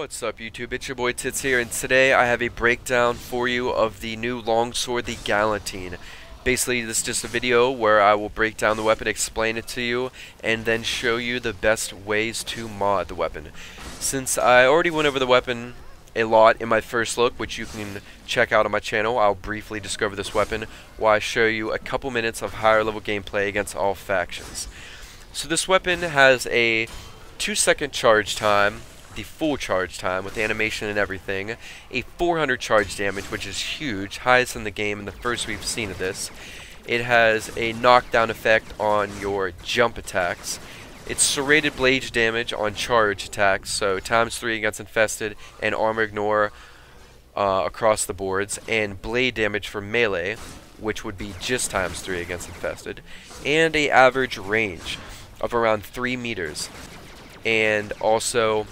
What's up YouTube, it's your boy Tits here, and today I have a breakdown for you of the new longsword, the Galatine. Basically, this is just a video where I will break down the weapon, explain it to you, and then show you the best ways to mod the weapon. Since I already went over the weapon a lot in my first look, which you can check out on my channel, I'll briefly discover this weapon while I show you a couple minutes of higher level gameplay against all factions. So this weapon has a 2-second charge time, the full charge time with animation and everything, a 400 charge damage, which is huge, highest in the game and the first we've seen of this. It has a knockdown effect on your jump attacks. It's serrated blade damage on charge attacks, so ×3 against infested and armor ignore across the boards, and blade damage for melee, which would be just ×3 against infested, and a average range of around 3 meters. And also,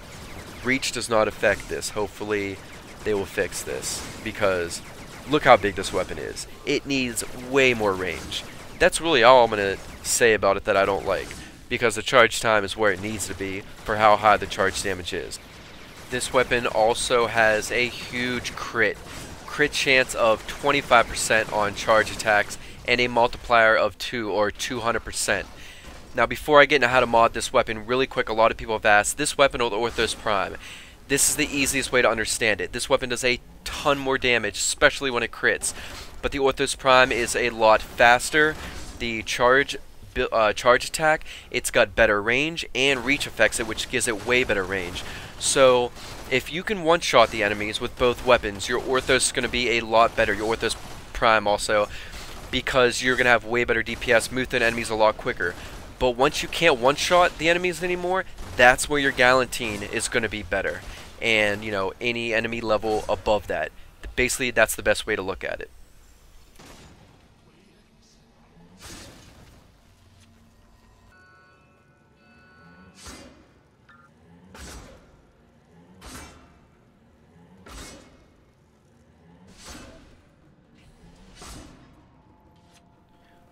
reach does not affect this. Hopefully they will fix this, because look how big this weapon is. It needs way more range. That's really all I'm going to say about it that I don't like, because the charge time is where it needs to be for how high the charge damage is. This weapon also has a huge crit chance of 25% on charge attacks and a multiplier of 2 or 200%. Now, before I get into how to mod this weapon, really quick, a lot of people have asked, this weapon or the Orthos Prime? This is the easiest way to understand it. This weapon does a ton more damage, especially when it crits. But the Orthos Prime is a lot faster. The charge attack, it's got better range, and reach affects it, which gives it way better range. So, if you can one-shot the enemies with both weapons, your Orthos is going to be a lot better. Your Orthos Prime also, because you're going to have way better DPS, move through enemies a lot quicker. But once you can't one-shot the enemies anymore, that's where your Galatine is going to be better. And, you know, any enemy level above that. Basically, that's the best way to look at it.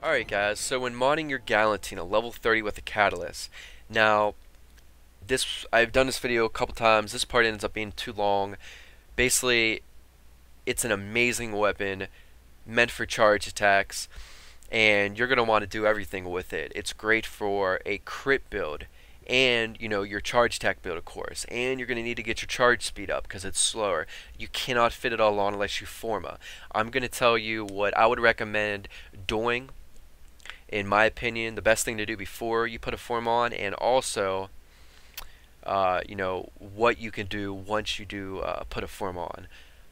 Alright guys, so when modding your Galatine, a level 30 with a catalyst. Now, I've done this video a couple times, this part ends up being too long. Basically, it's an amazing weapon, meant for charge attacks, and you're going to want to do everything with it. It's great for a crit build, and, you know, your charge attack build, of course, and you're going to need to get your charge speed up, because it's slower. You cannot fit it all on unless you forma. I'm going to tell you what I would recommend doing. In my opinion, the best thing to do before you put a form on, and also, you know, what you can do once you do put a form on.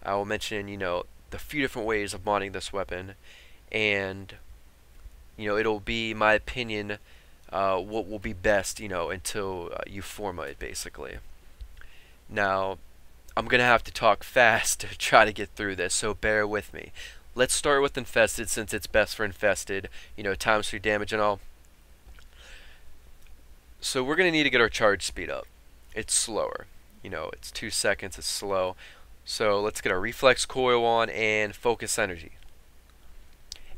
I will mention, you know, the few different ways of modding this weapon, and, you know, it'll be, my opinion, what will be best, you know, until you forma it, basically. Now, I'm going to have to talk fast to try to get through this, so bear with me. Let's start with infested, since it's best for infested, you know, ×3 damage and all. So we're going to need to get our charge speed up. It's slower. You know, it's 2 seconds, it's slow. So let's get our reflex coil on and focus energy.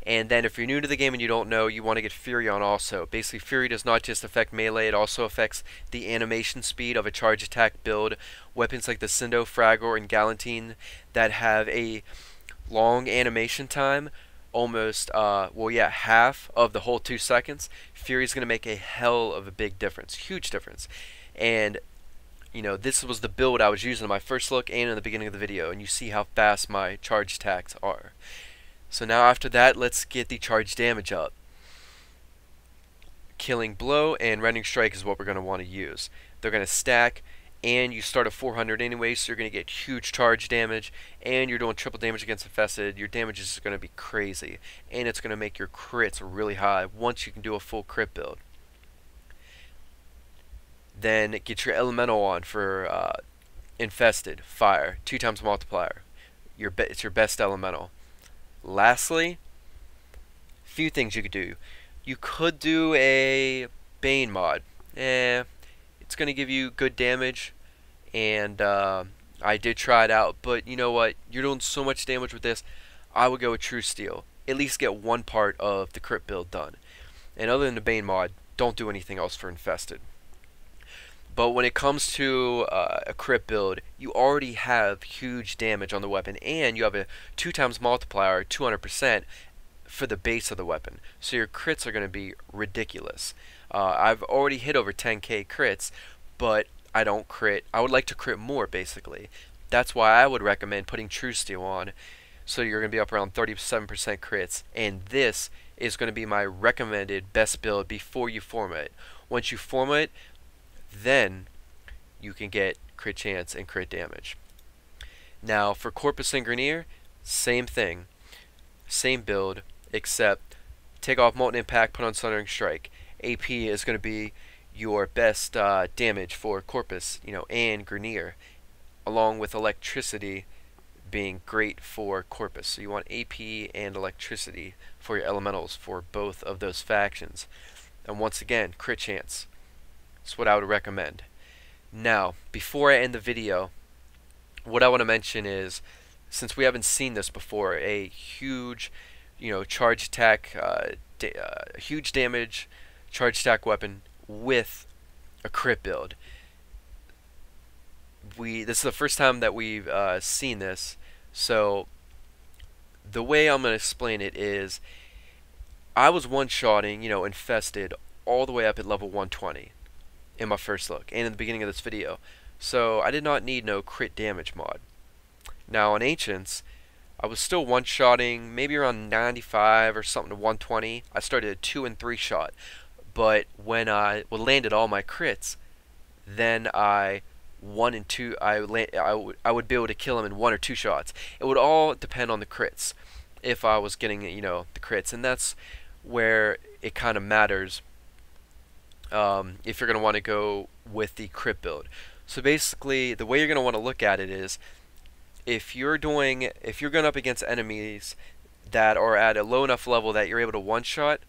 And then if you're new to the game and you don't know, you want to get Fury on also. Basically, Fury does not just affect melee, it also affects the animation speed of a charge attack build. Weapons like the Cindo, Fragor, and Galatine that have a long animation time, almost, well, yeah, half of the whole 2 seconds, Fury is going to make a hell of a big difference, huge difference. And, you know, this was the build I was using in my first look and in the beginning of the video, and you see how fast my charge attacks are. So now after that, let's get the charge damage up. Killing Blow and Rending Strike is what we're going to want to use. They're going to stack, and you start at 400 anyway, so you're going to get huge charge damage, and you're doing triple damage against infested. Your damage is just going to be crazy, and it's going to make your crits really high once you can do a full crit build. Then get your elemental on for infested, fire, 2 times multiplier. It's your best elemental. Lastly, few things you could do. You could do a Bane mod. It's going to give you good damage, and I did try it out, but you know what, you're doing so much damage with this, I would go with True Steel. At least get one part of the crit build done. And other than the Bane mod, don't do anything else for infested. But when it comes to a crit build, you already have huge damage on the weapon, and you have a 2 times multiplier, 200%, for the base of the weapon. So your crits are going to be ridiculous. I've already hit over 10k crits, but I don't crit. I would like to crit more, basically. That's why I would recommend putting True Steel on. So you're going to be up around 37% crits, and this is going to be my recommended best build before you form it. Once you form it, then you can get crit chance and crit damage. Now for Corpus and Grineer, same thing. Same build, except take off Molten Impact, put on Sundering Strike. AP is going to be your best damage for Corpus, and Grineer, along with Electricity being great for Corpus. So you want AP and Electricity for your elementals for both of those factions. And once again, crit chance. That's what I would recommend. Now, before I end the video, what I want to mention is, since we haven't seen this before, a huge, charge attack, huge damage, charge attack weapon with a crit build. This is the first time that we've seen this, so the way I'm going to explain it is, I was one-shotting, infested all the way up at level 120 in my first look, and in the beginning of this video. So I did not need no crit damage mod. Now on Ancients, I was still one-shotting, maybe around 95 or something to 120. I started a 2 and 3 shot, but when I landed all my crits, then I 1 and 2, I would be able to kill him in 1 or 2 shots. It would all depend on the crits, if I was getting the crits, and that's where it kind of matters. If you're going to want to go with the crit build. So basically, the way you're going to want to look at it is, if you're going up against enemies that are at a low enough level that you're able to one-shot,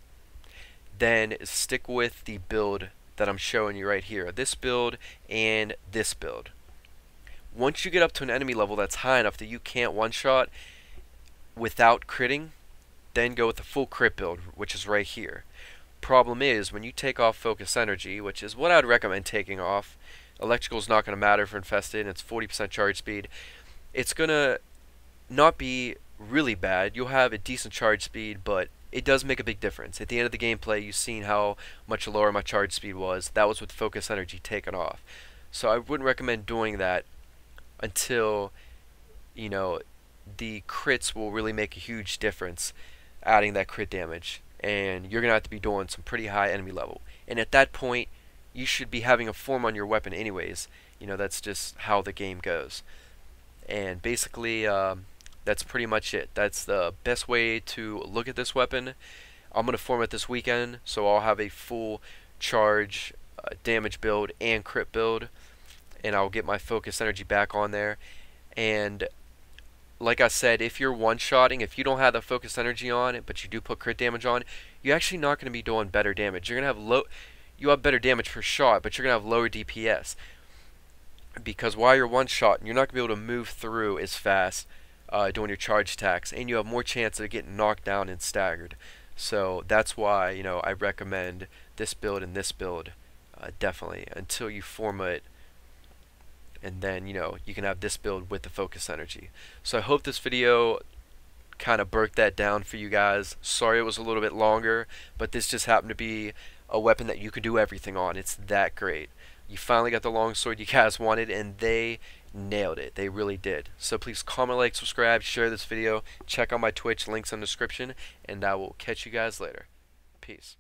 then stick with the build that I'm showing you right here. This build and this build. Once you get up to an enemy level that's high enough that you can't one-shot without critting, then go with the full crit build, which is right here. Problem is, when you take off focus energy, which is what I'd recommend taking off, electrical is not going to matter for infested, and it's 40% charge speed. It's going to not be really bad. You'll have a decent charge speed, but it does make a big difference. At the end of the gameplay, you've seen how much lower my charge speed was. That was with focus energy taken off. So I wouldn't recommend doing that until, the crits will really make a huge difference, adding that crit damage. And you're going to have to be doing some pretty high enemy level. And at that point, you should be having a form on your weapon anyways. That's just how the game goes. And basically, that's pretty much it. That's the best way to look at this weapon. I'm going to form it this weekend, so I'll have a full charge, damage build, and crit build. And I'll get my focus energy back on there. And like I said, if you're one-shotting, if you don't have the focus energy on it, but you do put crit damage on, you're actually not going to be doing better damage. You're going to have you have better damage per shot, but you're going to have lower DPS. Because while you're one-shotting, you're not going to be able to move through as fast doing your charge attacks, and you have more chance of getting knocked down and staggered. So that's why, I recommend this build and this build, definitely, until you form it. And then, you can have this build with the focus energy. So I hope this video kind of broke that down for you guys. Sorry it was a little bit longer, but this just happened to be a weapon that you can do everything on. It's that great. You finally got the longsword you guys wanted, and they nailed it. They really did. So please comment, like, subscribe, share this video, check out my Twitch, links in the description, and I will catch you guys later. Peace.